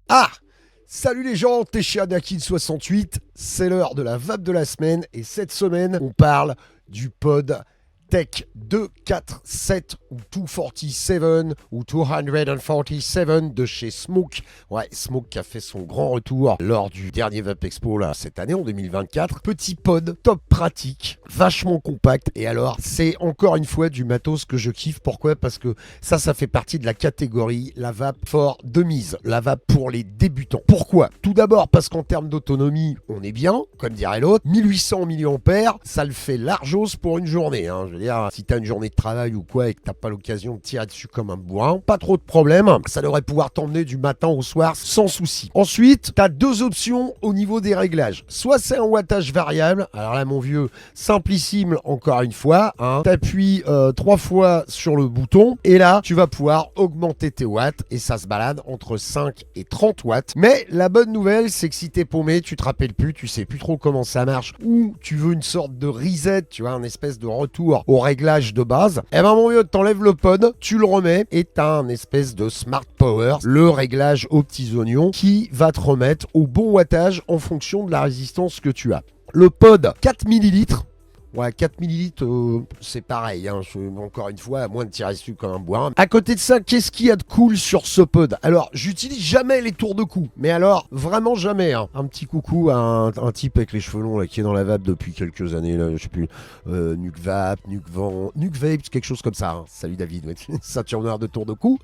Ah! Salut les gens, t'es chez Anakin68, c'est l'heure de la vape de la semaine et cette semaine on parle du pod Tech 247 ou 247 ou 247 de chez Smoke. Ouais, Smoke qui a fait son grand retour lors du dernier Vape Expo là, cette année en 2024. Petit pod, top pratique, vachement compact. Et alors, c'est encore une fois du matos que je kiffe. Pourquoi? Parce que ça fait partie de la catégorie la vape fort de mise, la vape pour les débutants. Pourquoi? Tout d'abord parce qu'en termes d'autonomie, on est bien, comme dirait l'autre. 1800 mAh, ça le fait largement pour une journée. Je veux dire, si t'as une journée de travail ou quoi et que t'as pas l'occasion de tirer dessus comme un bourrin, pas trop de problème. Ça devrait pouvoir t'emmener du matin au soir sans souci. Ensuite, t'as deux options au niveau des réglages. Soit c'est un wattage variable. Alors là, mon vieux, simplissime encore une fois. T'appuies 3 fois sur le bouton et là, tu vas pouvoir augmenter tes watts et ça se balade entre 5 et 30 watts. Mais la bonne nouvelle, c'est que si t'es paumé, tu te rappelles plus, tu sais plus trop comment ça marche ou tu veux une sorte de reset, tu vois, un espèce de retour au réglage de base, eh ben mon vieux, t'enlèves le pod, tu le remets et t'as un espèce de smart power, le réglage aux petits oignons qui va te remettre au bon wattage en fonction de la résistance que tu as. Le pod 4 millilitres. Ouais, 4 millilitres, c'est pareil, encore une fois, à moins de tirer dessus comme un bourrin. À côté de ça, qu'est-ce qu'il y a de cool sur ce pod? Alors, j'utilise jamais les tours de cou, mais alors, vraiment jamais. Un petit coucou à un type avec les cheveux longs là, qui est dans la vape depuis quelques années, là, je sais plus, Nuke Vape, Nuke Vape, quelque chose comme ça. Salut David, ouais, ceinture noire de tour de cou.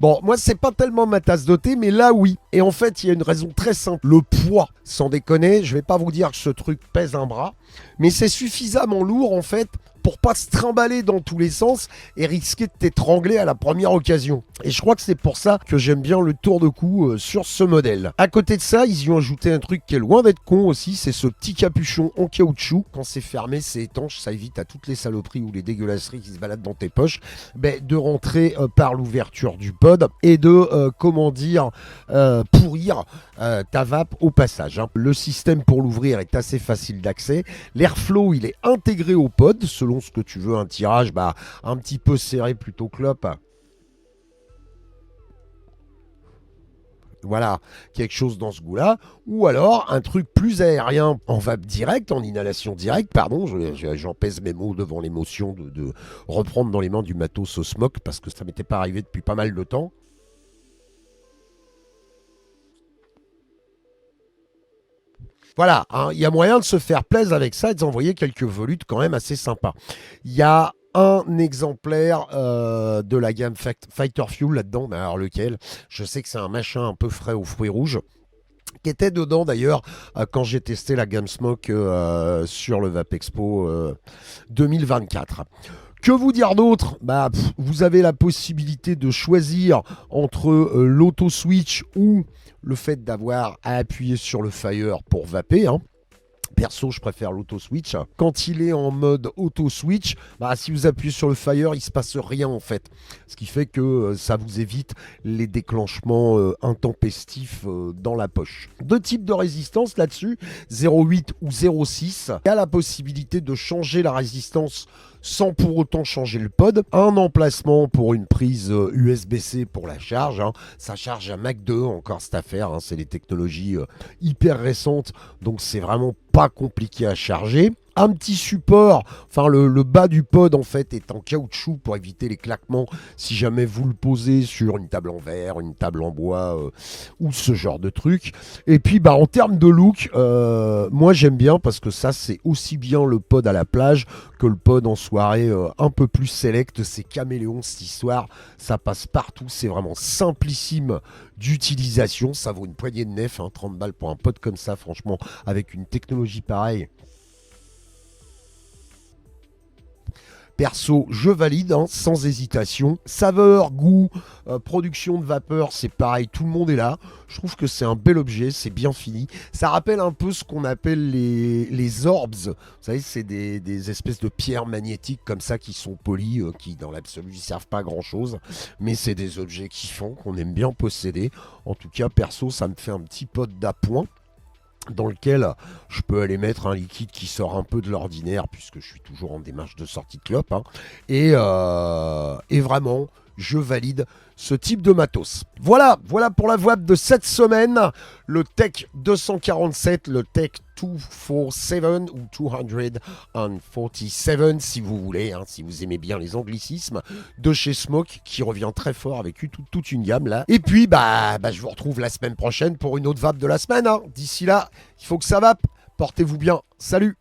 Bon, moi, c'est pas tellement ma tasse de thé, mais là, oui. Et en fait, il y a une raison très simple. Le poids, sans déconner, je vais pas vous dire que ce truc pèse un bras, mais c'est suffisamment lourd en fait pour pas se trimballer dans tous les sens et risquer de t'étrangler à la première occasion. Et je crois que c'est pour ça que j'aime bien le tour de cou sur ce modèle. À côté de ça, ils y ont ajouté un truc qui est loin d'être con aussi, c'est ce petit capuchon en caoutchouc. Quand c'est fermé, c'est étanche, ça évite à toutes les saloperies ou les dégueulasseries qui se baladent dans tes poches, de rentrer par l'ouverture du pod et de, pourrir ta vape au passage. Le système pour l'ouvrir est assez facile d'accès. L'airflow, il est intégré au pod, selon ce que tu veux, un tirage un petit peu serré plutôt clope. Voilà, quelque chose dans ce goût-là. Ou alors un truc plus aérien en vape directe, en inhalation directe. Pardon, j'en pèse mes mots devant l'émotion de reprendre dans les mains du matos au smoke parce que ça m'était pas arrivé depuis pas mal de temps. Voilà, il y a moyen de se faire plaisir avec ça et d'envoyer quelques volutes quand même assez sympas. Il y a un exemplaire de la gamme Fighter Fuel là-dedans, mais alors lequel? Je sais que c'est un machin un peu frais aux fruits rouges, qui était dedans d'ailleurs quand j'ai testé la gamme Smoke sur le Vape Expo 2024. Que vous dire d'autre? Vous avez la possibilité de choisir entre l'auto-switch ou le fait d'avoir à appuyer sur le fire pour vaper. Perso, je préfère l'auto-switch. Quand il est en mode auto-switch, si vous appuyez sur le fire, il se passe rien en fait. Ce qui fait que ça vous évite les déclenchements intempestifs dans la poche. Deux types de résistance là-dessus, 0,8 ou 0,6. Il y a la possibilité de changer la résistance sans pour autant changer le pod. Un emplacement pour une prise USB-C pour la charge. Ça charge à Mach 2 encore cette affaire. C'est des technologies hyper récentes, donc c'est vraiment pas compliqué à charger. Un petit support, le bas du pod en fait est en caoutchouc pour éviter les claquements si jamais vous le posez sur une table en verre, une table en bois ou ce genre de truc. Et puis en termes de look, moi j'aime bien parce que ça c'est aussi bien le pod à la plage que le pod en soirée un peu plus select. C'est caméléon cette histoire, ça passe partout, c'est vraiment simplissime d'utilisation, ça vaut une poignée de nef, 30 balles pour un pod comme ça franchement avec une technologie pareille. Perso, je valide, sans hésitation. Saveur, goût, production de vapeur, c'est pareil, tout le monde est là. Je trouve que c'est un bel objet, c'est bien fini. Ça rappelle un peu ce qu'on appelle les orbs. Vous savez, c'est des espèces de pierres magnétiques comme ça qui sont polies, qui dans l'absolu ne servent pas à grand chose. Mais c'est des objets kiffants qu'on aime bien posséder. En tout cas, perso, ça me fait un petit pot d'appoint dans lequel je peux aller mettre un liquide qui sort un peu de l'ordinaire puisque je suis toujours en démarche de sortie de clope. Et vraiment je valide ce type de matos. Voilà pour la VAP de cette semaine. Le Tech 247, le Tech 247 ou 247 si vous voulez, hein, si vous aimez bien les anglicismes, de chez Smoke qui revient très fort avec toute une gamme là. Et puis je vous retrouve la semaine prochaine pour une autre VAP de la semaine. Hein. D'ici là, il faut que ça vape. Portez-vous bien. Salut!